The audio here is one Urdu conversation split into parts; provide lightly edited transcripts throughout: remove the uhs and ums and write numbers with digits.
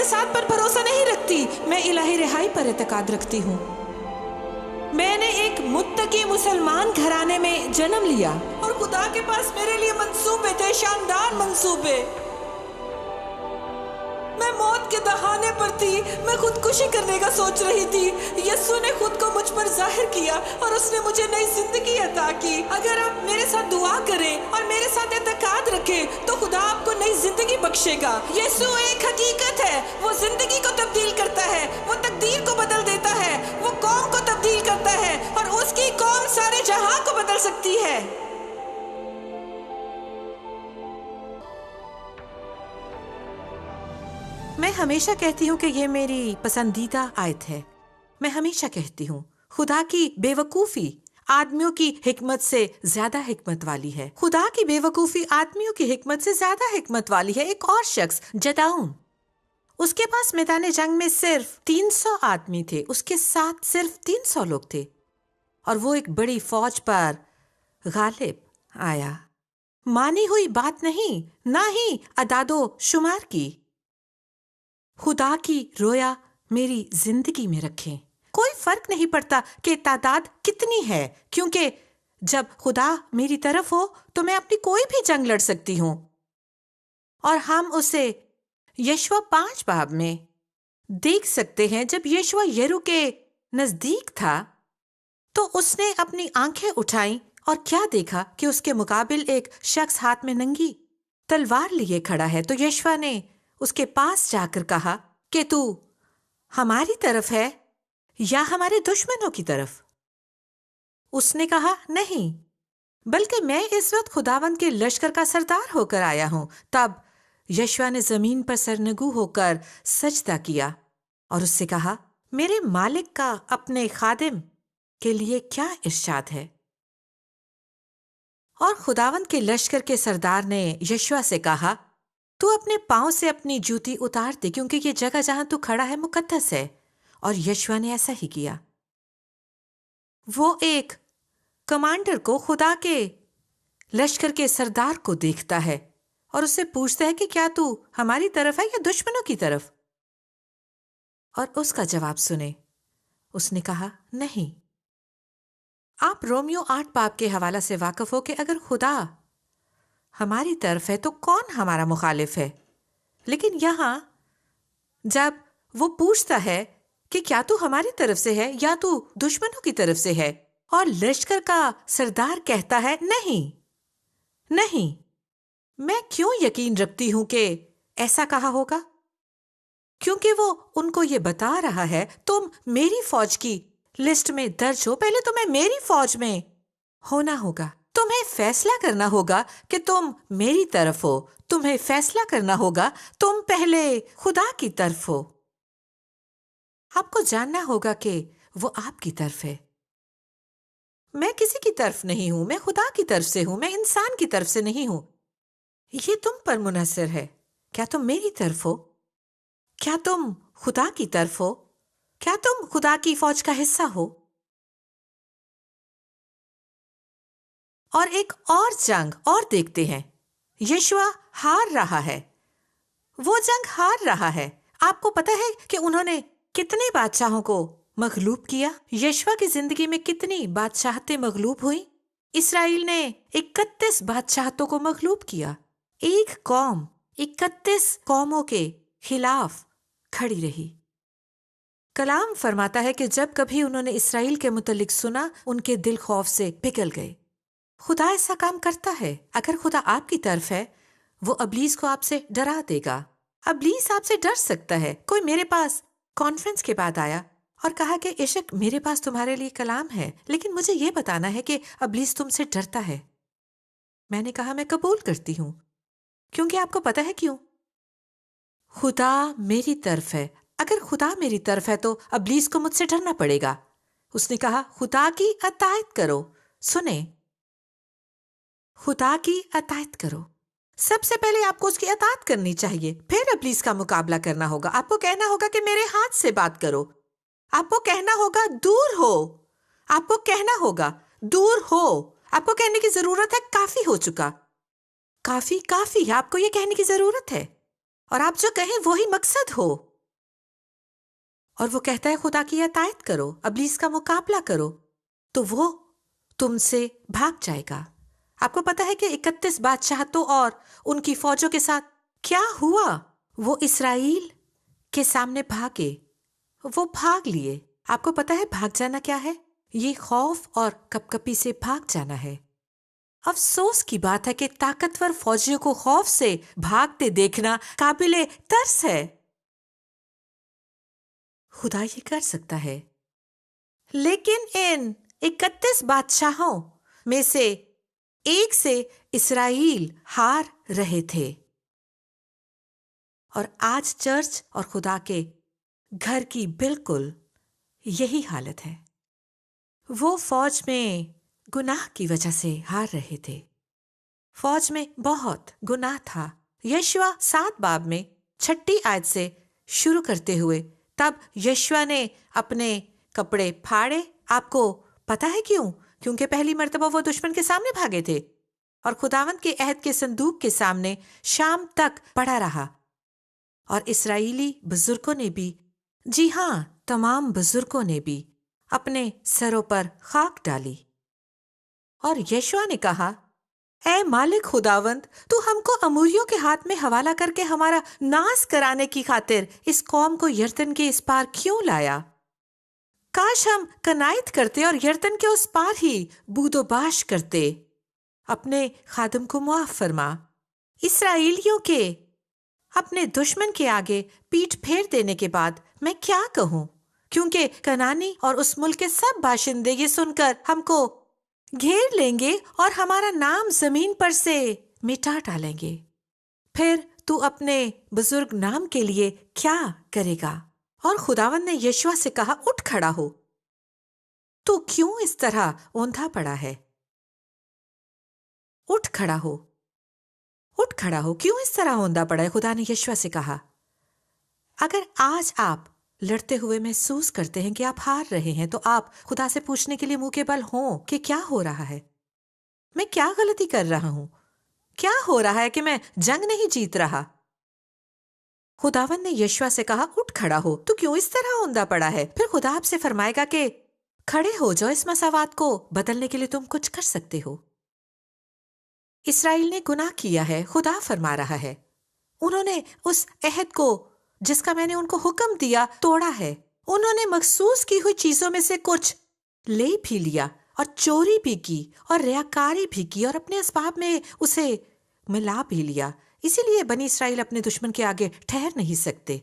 اقتصاد پر بھروسہ نہیں رکھتی، میں الہی رہائی پر اعتقاد رکھتی ہوں۔ میں نے ایک متقی مسلمان گھرانے میں جنم لیا اور خدا کے پاس میرے لیے منصوبے تھے، شاندار منصوبے۔ میں موت کے دہانے پر تھی، میں خودکشی کرنے کا سوچ رہی تھی۔ یسوع نے خود کو مجھ پر ظاہر کیا اور اس نے مجھے نئی زندگی عطا کی۔ اگر آپ میرے ساتھ دعا کریں اور میرے ساتھ اعتقاد رکھیں تو خدا آپ کو نئی زندگی بخشے گا۔ یسوع ایک حقیقت ہے، وہ زندگی کو تبدیل کرتا ہے، وہ تقدیر کو بدل دیتا ہے، وہ قوم کو تبدیل کرتا ہے اور اس کی قوم سارے جہاں کو بدل سکتی ہے۔ میں ہمیشہ کہتی ہوں کہ یہ میری پسندیدہ آیت ہے۔ میں ہمیشہ کہتی ہوں خدا کی بے وقوفی آدمیوں کی حکمت سے زیادہ حکمت والی ہے۔ خدا کی بے وقوفی آدمیوں کی حکمت سے زیادہ حکمت والی ہے۔ ایک اور شخص جدعون، اس کے پاس میدان جنگ میں صرف 300 آدمی تھے، اس کے ساتھ صرف 300 لوگ تھے اور وہ ایک بڑی فوج پر غالب آیا۔ مانی ہوئی بات نہیں، نہ ہی اعداد و شمار کی۔ خدا کی رویا میری زندگی میں رکھیں۔ کوئی فرق نہیں پڑتا کہ تعداد کتنی ہے، کیونکہ جب خدا میری طرف ہو تو میں اپنی کوئی بھی جنگ لڑ سکتی ہوں۔ اور ہم اسے یشوع 5 باب میں دیکھ سکتے ہیں۔ جب یشوع یریحو کے نزدیک تھا تو اس نے اپنی آنکھیں اٹھائیں اور کیا دیکھا کہ اس کے مقابل ایک شخص ہاتھ میں ننگی تلوار لیے کھڑا ہے۔ تو یشوع نے اس کے پاس جا کر کہا کہ تو ہماری طرف ہے یا ہمارے دشمنوں کی طرف؟ اس نے کہا نہیں، بلکہ میں اس وقت خداوند کے لشکر کا سردار ہو کر آیا ہوں۔ تب یشوع نے زمین پر سرنگو ہو کر سجدہ کیا اور اس سے کہا، میرے مالک کا اپنے خادم کے لیے کیا ارشاد ہے؟ اور خداوند کے لشکر کے سردار نے یشوع سے کہا، تو اپنے پاؤں سے اپنی جوتی اتار دے، کیونکہ یہ جگہ جہاں تو کھڑا ہے مقدس ہے۔ اور یشوع نے ایسا ہی کیا۔ وہ ایک کمانڈر کو، خدا کے لشکر کے سردار کو دیکھتا ہے اور اس سے پوچھتا ہے کہ کیا تو ہماری طرف ہے یا دشمنوں کی طرف؟ اور اس کا جواب سنے۔ اس نے کہا نہیں۔ آپ رومیو 8 باب کے حوالہ سے واقف ہو کہ اگر خدا ہماری طرف ہے تو کون ہمارا مخالف ہے؟ لیکن یہاں جب وہ پوچھتا ہے کہ کیا تو ہماری طرف سے ہے یا تو دشمنوں کی طرف سے ہے، اور لشکر کا سردار کہتا ہے نہیں نہیں، میں کیوں یقین رکھتی ہوں کہ ایسا کہا ہوگا؟ کیونکہ وہ ان کو یہ بتا رہا ہے تم میری فوج کی لسٹ میں درج ہو، پہلے تمہیں میری فوج میں ہونا ہوگا، تمہیں فیصلہ کرنا ہوگا کہ تم میری طرف ہو، تمہیں فیصلہ کرنا ہوگا تم پہلے خدا کی طرف ہو۔ آپ کو جاننا ہوگا کہ وہ آپ کی طرف ہے۔ میں کسی کی طرف نہیں ہوں، میں خدا کی طرف سے ہوں، میں انسان کی طرف سے نہیں ہوں۔ یہ تم پر منحصر ہے، کیا تم میری طرف ہو؟ کیا تم خدا کی طرف ہو؟ کیا تم خدا کی فوج کا حصہ ہو؟ اور ایک اور جنگ اور دیکھتے ہیں۔ یشوع ہار رہا ہے، وہ جنگ ہار رہا ہے۔ آپ کو پتہ ہے کہ انہوں نے کتنے بادشاہوں کو مغلوب کیا؟ یشوع کی زندگی میں کتنی بادشاہتیں مغلوب ہوئیں؟ اسرائیل نے 31 بادشاہتوں کو مغلوب کیا۔ ایک قوم 31 قوموں کے خلاف کھڑی رہی۔ کلام فرماتا ہے کہ جب کبھی انہوں نے اسرائیل کے متعلق سنا، ان کے دل خوف سے پگھل گئے۔ خدا ایسا کام کرتا ہے۔ اگر خدا آپ کی طرف ہے، وہ ابلیس کو آپ سے ڈرا دے گا۔ ابلیس آپ سے ڈر سکتا ہے۔ کوئی میرے پاس کانفرنس کے بعد آیا اور کہا کہ عشق، میرے پاس تمہارے لیے کلام ہے، لیکن مجھے یہ بتانا ہے کہ ابلیس تم سے ڈرتا ہے۔ میں نے کہا میں قبول کرتی ہوں، کیونکہ آپ کو پتہ ہے کیوں؟ خدا میری طرف ہے۔ اگر خدا میری طرف ہے تو ابلیس کو مجھ سے ڈرنا پڑے گا۔ اس نے کہا خدا کی اطاعت کرو۔ سنیں، خدا کی اطاعت کرو۔ سب سے پہلے آپ کو اس کی اطاعت کرنی چاہیے، پھر ابلیس کا مقابلہ کرنا ہوگا۔ آپ کو کہنا ہوگا کہ میرے ہاتھ سے بات کرو، آپ کو کہنا ہوگا دور ہو، آپ کو کہنا ہوگا دور ہو، آپ کو کہنے کی ضرورت ہے کافی ہو چکا، کافی کافی، آپ کو یہ کہنے کی ضرورت ہے، اور آپ جو کہیں وہی مقصد ہو۔ اور وہ کہتا ہے خدا کی اطاعت کرو، ابلیس کا مقابلہ کرو، تو وہ تم سے بھاگ جائے گا۔ آپ کو پتا ہے کہ 31 بادشاہتوں اور ان کی فوجوں کے ساتھ کیا ہوا؟ وہ اسرائیل کے سامنے بھاگے، وہ بھاگ لیے۔ آپ کو پتا ہے بھاگ جانا کیا ہے؟ یہ خوف اور کپکپی سے بھاگ جانا ہے۔ افسوس کی بات ہے کہ طاقتور فوجیوں کو خوف سے بھاگتے دیکھنا قابل ترس ہے۔ خدا یہ کر سکتا ہے، لیکن ان 31 بادشاہوں میں سے ایک سے اسرائیل ہار رہے تھے۔ اور آج چرچ اور خدا کے گھر کی بالکل یہی حالت ہے۔ وہ فوج میں گناہ کی وجہ سے ہار رہے تھے۔ فوج میں بہت گناہ تھا۔ یشوع 7 باب میں 6 آیت سے شروع کرتے ہوئے تب یشوع نے اپنے کپڑے پھاڑے۔ آپ کو پتا ہے کیوں؟ کیونکہ پہلی مرتبہ وہ دشمن کے سامنے بھاگے تھے اور خداوند کے عہد کے صندوق کے سامنے شام تک پڑا رہا۔ اور اسرائیلی بزرگوں نے بھی، جی ہاں، تمام بزرگوں نے بھی اپنے سروں پر خاک ڈالی۔ اور یشوع نے کہا، اے مالک خداوند، تو ہم کو اموریوں کے ہاتھ میں حوالہ کر کے ہمارا ناز کرانے کی خاطر اس قوم کو یردن کے اس پار کیوں لایا؟ کاش ہم کنائت کرتے اور یردن کے اس پار ہی بود و باش کرتے۔ اپنے خادم کو معاف فرما۔ اسرائیلیوں کے اپنے دشمن کے آگے پیٹھ پھیر دینے کے بعد میں کیا کہوں؟ کیونکہ کنانی اور اس ملک کے سب باشندے یہ سن کر ہم کو گھیر لیں گے اور ہمارا نام زمین پر سے مٹا ڈالیں گے۔ پھر تو اپنے بزرگ نام کے لیے کیا کرے گا؟ اور خداوند نے یشوع سے کہا، اٹھ کھڑا ہو۔ تو کیوں اس طرح اوندھا پڑا ہے؟ اٹھ کھڑا ہو، اٹھ کھڑا ہو، کیوں اس طرح اوندھا پڑا ہے؟ خدا نے یشوع سے کہا۔ اگر آج آپ لڑتے ہوئے محسوس کرتے ہیں کہ آپ ہار رہے ہیں، تو آپ خدا سے پوچھنے کے لیے منہ کے بل ہوں کہ کیا ہو رہا ہے؟ میں کیا غلطی کر رہا ہوں؟ کیا ہو رہا ہے کہ میں جنگ نہیں جیت رہا؟ خداوند نے یشوع سے کہا، اٹھ کھڑا ہو، تو کیوں اس طرح اوندھا پڑا ہے؟ پھر خدا آپ سے فرمائے گا کہ کھڑے ہو جاؤ، اس مساوات کو بدلنے کے لیے تم کچھ کر سکتے ہو۔ اسرائیل نے گناہ کیا ہے، خدا فرما رہا ہے۔ انہوں نے اس عہد کو جس کا میں نے ان کو حکم دیا توڑا ہے۔ انہوں نے مخصوص کی ہوئی چیزوں میں سے کچھ لے بھی لیا اور چوری بھی کی اور ریاکاری بھی کی اور اپنے اسباب میں اسے ملا بھی لیا۔ اسی لیے بنی اسرائیل اپنے دشمن کے آگے ٹھہر نہیں سکتے۔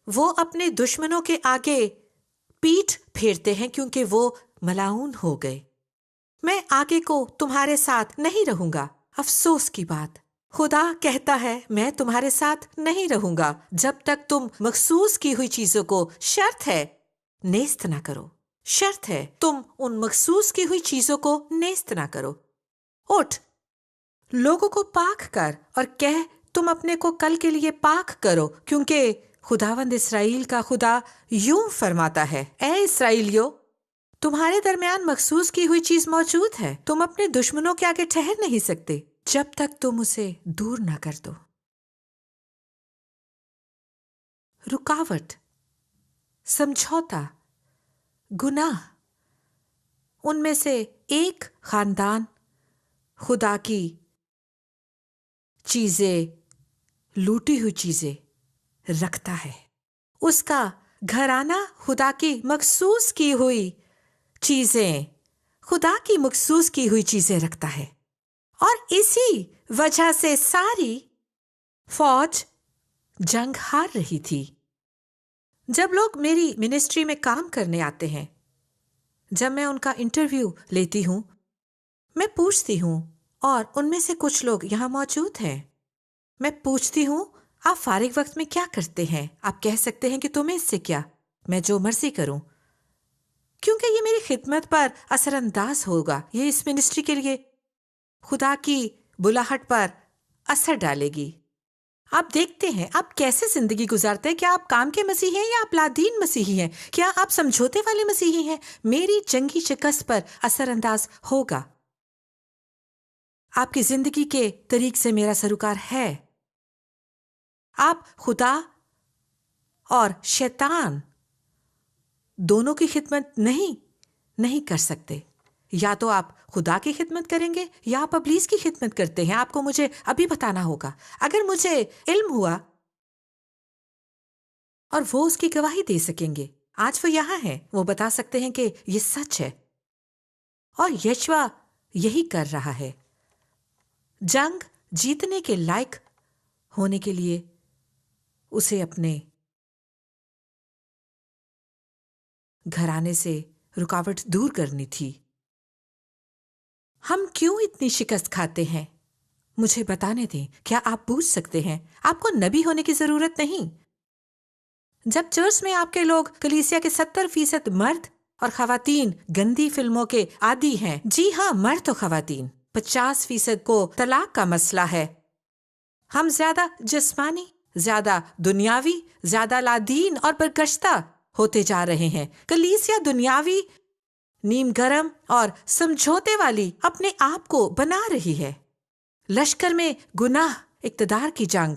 وہ اپنے دشمنوں کے آگے پیٹھ پھیرتے ہیں کیونکہ وہ ملاعون ہو گئے۔ میں آگے کو تمہارے ساتھ نہیں رہوں گا۔ افسوس کی بات، خدا کہتا ہے میں تمہارے ساتھ نہیں رہوں گا جب تک تم مخصوص کی ہوئی چیزوں کو، شرط ہے، نیست نہ کرو۔ شرط ہے تم ان مخصوص کی ہوئی چیزوں کو نیست نہ کرو۔ اٹھ، لوگوں کو پاک کر اور کہہ، تم اپنے کو کل کے لیے پاک کرو، کیونکہ خداوند اسرائیل کا خدا یوں فرماتا ہے، اے اسرائیلیو، تمہارے درمیان مخصوص کی ہوئی چیز موجود ہے۔ تم اپنے دشمنوں کے آگے ٹھہر نہیں سکتے جب تک تم اسے دور نہ کر دو۔ رکاوٹ، سمجھوتا، گناہ، ان میں سے ایک خاندان خدا کی چیزیں، لوٹی ہوئی چیزیں رکھتا ہے۔ اس کا گھرانہ خدا کی مخصوص کی ہوئی چیزیں، خدا کی مخصوص کی ہوئی چیزیں رکھتا ہے۔ اور اسی وجہ سے ساری فوج جنگ ہار رہی تھی۔ جب لوگ میری منسٹری میں کام کرنے آتے ہیں، جب میں ان کا انٹرویو لیتی ہوں، میں پوچھتی ہوں، اور ان میں سے کچھ لوگ یہاں موجود ہیں، میں پوچھتی ہوں، آپ فارغ وقت میں کیا کرتے ہیں؟ آپ کہہ سکتے ہیں کہ تمہیں اس سے کیا، میں جو مرضی کروں، کیونکہ یہ میری خدمت پر اثر انداز ہوگا، یہ اس منسٹری کے لیے خدا کی بلاہٹ پر اثر ڈالے گی۔ آپ دیکھتے ہیں آپ کیسے زندگی گزارتے ہیں، کیا آپ کام کے مسیحی ہیں یا آپ لادین مسیحی ہیں؟ کیا آپ سمجھوتے والے مسیحی ہیں؟ میری جنگی شکست پر اثر انداز ہوگا۔ آپ کی زندگی کے طریق سے میرا سروکار ہے۔ آپ خدا اور شیطان دونوں کی خدمت نہیں کر سکتے. یا تو آپ خدا کی خدمت کریں گے یا آپ ابلیس کی خدمت کرتے ہیں. آپ کو مجھے ابھی بتانا ہوگا. اگر مجھے علم ہوا اور وہ اس کی گواہی دے سکیں گے، آج وہ یہاں ہیں، وہ بتا سکتے ہیں کہ یہ سچ ہے. اور یشوع یہی کر رہا ہے. جنگ جیتنے کے لائق ہونے کے لیے اسے اپنے گھرانے سے رکاوٹ دور کرنی تھی. ہم کیوں اتنی شکست کھاتے ہیں؟ مجھے بتانے دیں. کیا آپ پوچھ سکتے ہیں؟ آپ کو نبی ہونے کی ضرورت نہیں. جب چرچ میں آپ کے لوگ کلیسیا کے 70% مرد اور خواتین گندی فلموں کے عادی ہیں. جی ہاں، مرد و خواتین. 50% کو طلاق کا مسئلہ ہے. ہم زیادہ جسمانی، زیادہ دنیاوی، زیادہ لادین اور برگشتہ ہوتے جا رہے ہیں. کلیسیا دنیاوی، نیم گرم اور سمجھوتے والی اپنے آپ کو بنا رہی ہے. لشکر میں گناہ، اقتدار کی جنگ،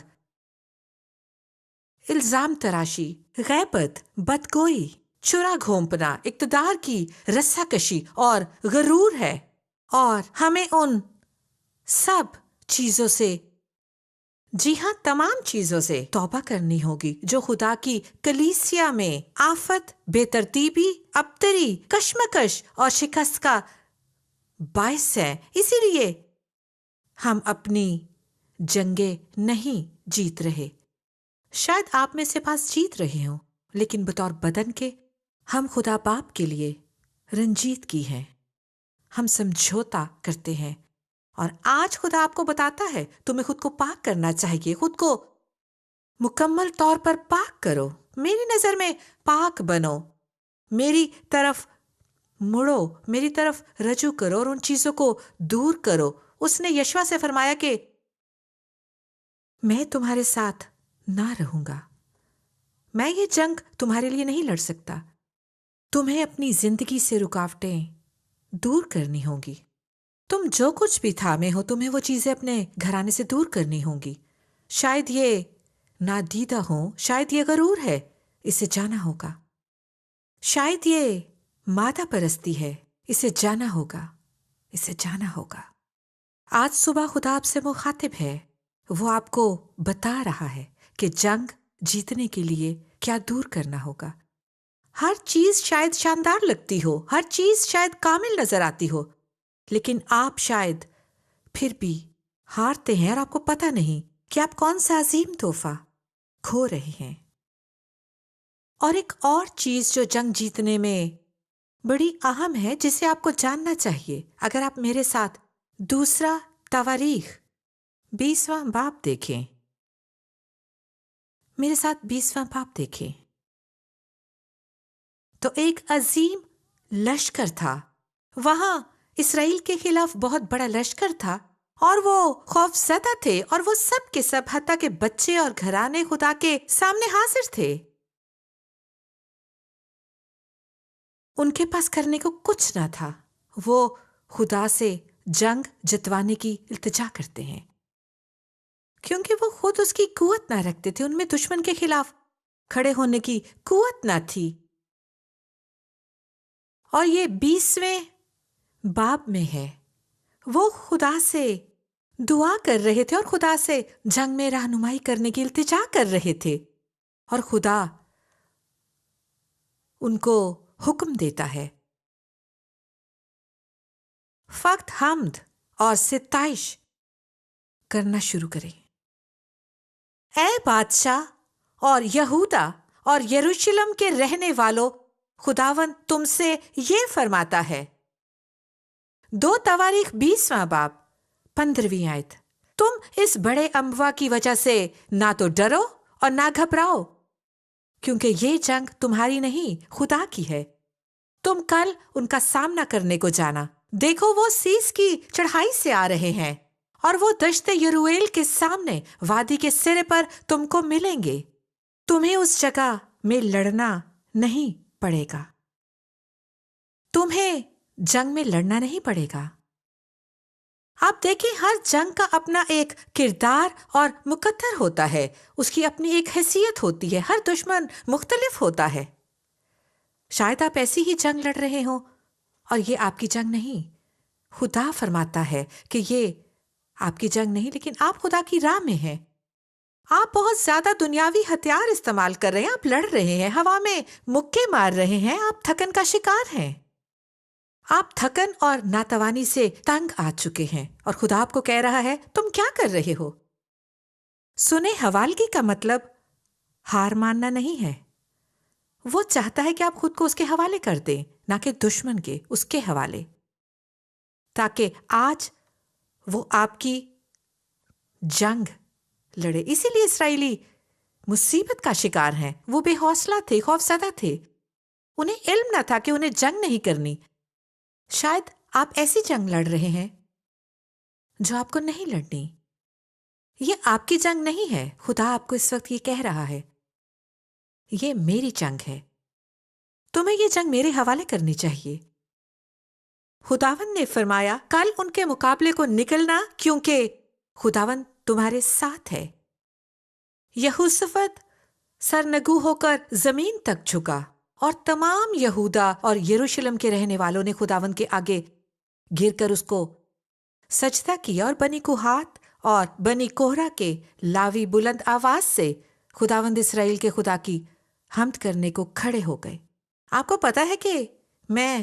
الزام تراشی، غیبت، بدگوئی، چرا گھونپنا، اقتدار کی رسا کشی اور غرور ہے. اور ہمیں ان سب چیزوں سے، جی ہاں، تمام چیزوں سے توبہ کرنی ہوگی جو خدا کی کلیسیا میں آفت، بے ترتیبی، ابتری، کشمکش اور شکست کا باعث ہے. اسی لیے ہم اپنی جنگیں نہیں جیت رہے. شاید آپ میں سے پاس جیت رہے ہوں، لیکن بطور بدن کے ہم خدا باپ کے لیے رنجیت کی ہیں. ہم سمجھوتا کرتے ہیں. اور آج خدا آپ کو بتاتا ہے تمہیں خود کو پاک کرنا چاہیے. خود کو مکمل طور پر پاک کرو. میری نظر میں پاک بنو. میری طرف مڑو، میری طرف رجوع کرو اور ان چیزوں کو دور کرو. اس نے یشوع سے فرمایا کہ میں تمہارے ساتھ نہ رہوں گا. میں یہ جنگ تمہارے لیے نہیں لڑ سکتا. تمہیں اپنی زندگی سے رکاوٹیں دور کرنی ہوں گی. تم جو کچھ بھی تھامے ہو، تمہیں وہ چیزیں اپنے گھرانے سے دور کرنی ہوں گی. شاید یہ نادیدہ ہوں، شاید یہ غرور ہے، اسے جانا ہوگا. شاید یہ مادہ پرستی ہے، اسے جانا ہوگا، اسے جانا ہوگا. آج صبح خدا آپ سے مخاطب ہے. وہ آپ کو بتا رہا ہے کہ جنگ جیتنے کے لیے کیا دور کرنا ہوگا. ہر چیز شاید شاندار لگتی ہو، ہر چیز شاید کامل نظر آتی ہو، لیکن آپ شاید پھر بھی ہارتے ہیں اور آپ کو پتہ نہیں کہ آپ کون سا عظیم تحفہ کھو رہے ہیں. اور ایک اور چیز جو جنگ جیتنے میں بڑی اہم ہے، جسے آپ کو جاننا چاہیے. اگر آپ میرے ساتھ دوسرا تواریخ 20واں باب دیکھیں، میرے ساتھ 20واں باب دیکھیں، تو ایک عظیم لشکر تھا. وہاں اسرائیل کے خلاف بہت بڑا لشکر تھا اور وہ خوف زدہ تھے، اور وہ سب کے سب حتیٰ کہ بچے اور گھرانے خدا کے سامنے حاضر تھے. ان کے پاس کرنے کو کچھ نہ تھا. وہ خدا سے جنگ جتوانے کی التجا کرتے ہیں کیونکہ وہ خود اس کی قوت نہ رکھتے تھے. ان میں دشمن کے خلاف کھڑے ہونے کی قوت نہ تھی. اور یہ 20ویں باب میں ہے. وہ خدا سے دعا کر رہے تھے اور خدا سے جنگ میں رہنمائی کرنے کی التجا کر رہے تھے، اور خدا ان کو حکم دیتا ہے فقط حمد اور ستائش کرنا شروع کریں. اے بادشاہ اور یہودا اور یروشلم کے رہنے والوں، خداوند تم سے یہ فرماتا ہے. 2 تواریخ 20واں باب 15ویں آیت. تم اس بڑے اموا کی وجہ سے نہ تو ڈرو اور نہ گھبراؤ، کیونکہ یہ جنگ تمہاری نہیں، خدا کی ہے. تم کل ان کا سامنا کرنے کو جانا. دیکھو وہ سیس کی چڑھائی سے آ رہے ہیں، اور وہ دشت یرویل کے سامنے وادی کے سرے پر تم کو ملیں گے. تمہیں اس جگہ میں لڑنا نہیں پڑے گا. تمہیں جنگ میں لڑنا نہیں پڑے گا. آپ دیکھیں ہر جنگ کا اپنا ایک کردار اور مقدر ہوتا ہے، اس کی اپنی ایک حیثیت ہوتی ہے، ہر دشمن مختلف ہوتا ہے۔ شاید آپ ایسی ہی جنگ لڑ رہے ہوں اور یہ آپ کی جنگ نہیں۔ خدا فرماتا ہے کہ یہ آپ کی جنگ نہیں، لیکن آپ خدا کی راہ میں ہیں۔ آپ بہت زیادہ دنیاوی ہتھیار استعمال کر رہے ہیں، آپ لڑ رہے ہیں، ہوا میں مکے مار رہے ہیں، آپ تھکن کا شکار ہیں، آپ تھکن اور ناتوانی سے تنگ آ چکے ہیں، اور خدا آپ کو کہہ رہا ہے تم کیا کر رہے ہو؟ سنیں، حوالگی کا مطلب ہار ماننا نہیں ہے۔ وہ چاہتا ہے کہ آپ خود کو اس کے حوالے کر دیں، نہ کہ دشمن کے، اس کے حوالے، تاکہ آج وہ آپ کی جنگ لڑے۔ اسی لیے اسرائیلی مصیبت کا شکار ہیں، وہ بے حوصلہ تھے، خوف زدہ تھے، انہیں علم نہ تھا کہ انہیں جنگ نہیں کرنی۔ شاید آپ ایسی جنگ لڑ رہے ہیں جو آپ کو نہیں لڑنی۔ یہ آپ کی جنگ نہیں ہے۔ خدا آپ کو اس وقت یہ کہہ رہا ہے، یہ میری جنگ ہے، تمہیں یہ جنگ میرے حوالے کرنی چاہیے۔ خداوند نے فرمایا کل ان کے مقابلے کو نکلنا، کیونکہ خداوند تمہارے ساتھ ہے۔ یہوشافت سرنگو ہو کر زمین تک جھکا، اور تمام یہودا اور یروشلم کے رہنے والوں نے خداوند کے آگے گر کر اس کو سجدہ کیا، اور بنی کوہات اور بنی کوہرا کے لاوی بلند آواز سے خداوند اسرائیل کے خدا کی حمد کرنے کو کھڑے ہو گئے۔ آپ کو پتا ہے کہ میں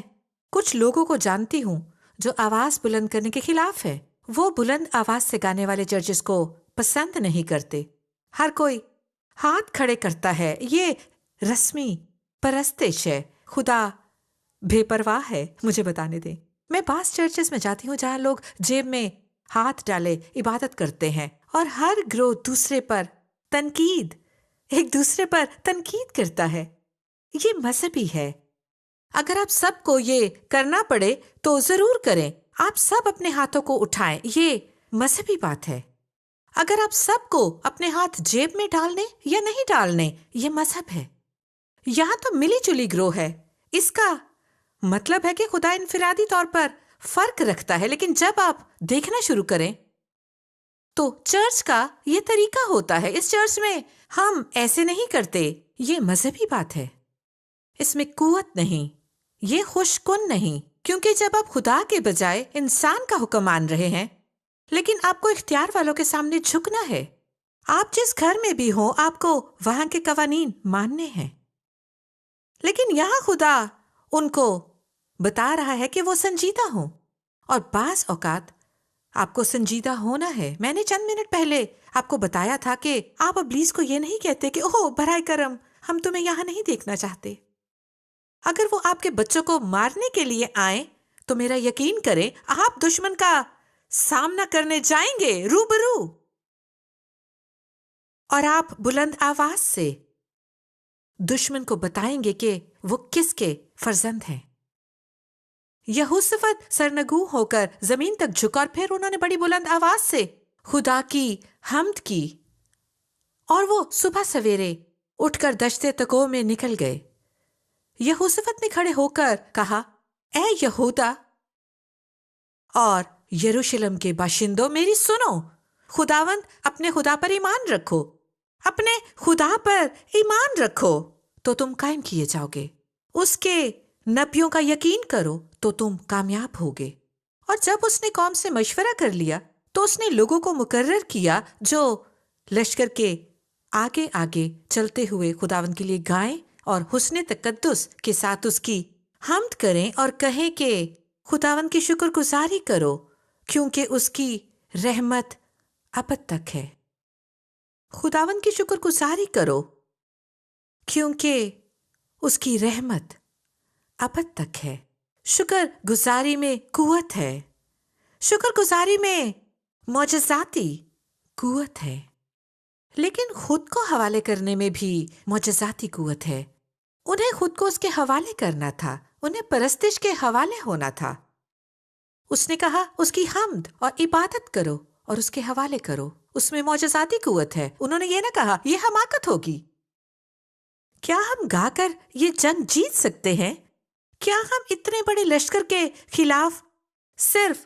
کچھ لوگوں کو جانتی ہوں جو آواز بلند کرنے کے خلاف ہے۔ وہ بلند آواز سے گانے والے چرچز کو پسند نہیں کرتے۔ ہر کوئی ہاتھ کھڑے کرتا ہے، یہ رسمی پرستش ہے۔ خدا بے پرواہ ہے۔ مجھے بتانے دیں، میں بعض چرچز میں جاتی ہوں جہاں لوگ جیب میں ہاتھ ڈالے عبادت کرتے ہیں، اور ہر گروہ دوسرے پر تنقید، ایک دوسرے پر تنقید کرتا ہے۔ یہ مذہبی ہے۔ اگر آپ سب کو یہ کرنا پڑے تو ضرور کریں، آپ سب اپنے ہاتھوں کو اٹھائیں، یہ مذہبی بات ہے۔ اگر آپ سب کو اپنے ہاتھ جیب میں ڈالنے یا نہیں ڈالنے، یہ مذہب ہے۔ یہاں تو ملی جلی گروہ ہے۔ اس کا مطلب ہے کہ خدا انفرادی طور پر فرق رکھتا ہے، لیکن جب آپ دیکھنا شروع کریں تو چرچ کا یہ طریقہ ہوتا ہے۔ اس چرچ میں ہم ایسے نہیں کرتے۔ یہ مذہبی بات ہے، اس میں قوت نہیں، یہ خوش کن نہیں، کیونکہ جب آپ خدا کے بجائے انسان کا حکم مان رہے ہیں، لیکن آپ کو اختیار والوں کے سامنے جھکنا ہے۔ آپ جس گھر میں بھی ہوں، آپ کو وہاں کے قوانین ماننے ہیں، لیکن یہاں خدا ان کو بتا رہا ہے کہ وہ سنجیدہ ہوں، اور بعض اوقات آپ کو سنجیدہ ہونا ہے۔ میں نے چند منٹ پہلے آپ کو بتایا تھا کہ آپ ابلیس کو یہ نہیں کہتے کہ اوہ برائے کرم، ہم تمہیں یہاں نہیں دیکھنا چاہتے۔ اگر وہ آپ کے بچوں کو مارنے کے لیے آئیں تو میرا یقین کریں آپ دشمن کا سامنا کرنے جائیں گے روبرو، اور آپ بلند آواز سے دشمن کو بتائیں گے کہ وہ کس کے فرزند ہیں۔ یہوشافت سرنگو ہو کر زمین تک جھکا، اور پھر انہوں نے بڑی بلند آواز سے خدا کی حمد کی، اور وہ صبح سویرے اٹھ کر دشت تکو میں نکل گئے۔ یہوشافت نے کھڑے ہو کر کہا، اے یہودا اور یروشلم کے باشندوں، میری سنو، خداوند اپنے خدا پر ایمان رکھو، اپنے خدا پر ایمان رکھو تو تم قائم کیے جاؤ گے، اس کے نبیوں کا یقین کرو تو تم کامیاب ہوگے۔ اور جب اس نے قوم سے مشورہ کر لیا تو اس نے لوگوں کو مقرر کیا جو لشکر کے آگے آگے چلتے ہوئے خداوند کے لیے گائیں اور حسن تقدس کے ساتھ اس کی حمد کریں، اور کہیں کہ خداوند کی شکر گزاری کرو کیونکہ اس کی رحمت ابد تک ہے۔ خداوند کی شکر گزاری کرو کیونکہ اس کی رحمت ابد تک ہے۔ شکر گزاری میں قوت ہے، شکر گزاری میں معجزاتی قوت ہے، لیکن خود کو حوالے کرنے میں بھی معجزاتی قوت ہے۔ انہیں خود کو اس کے حوالے کرنا تھا، انہیں پرستش کے حوالے ہونا تھا۔ اس نے کہا اس کی حمد اور عبادت کرو اور اس کے حوالے کرو، اس میں معجزاتی قوت ہے۔ انہوں نے یہ نہ کہا یہ حماقت ہوگی۔ کیا ہم گا کر یہ جنگ جیت سکتے ہیں؟ کیا ہم اتنے بڑے لشکر کے خلاف صرف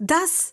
10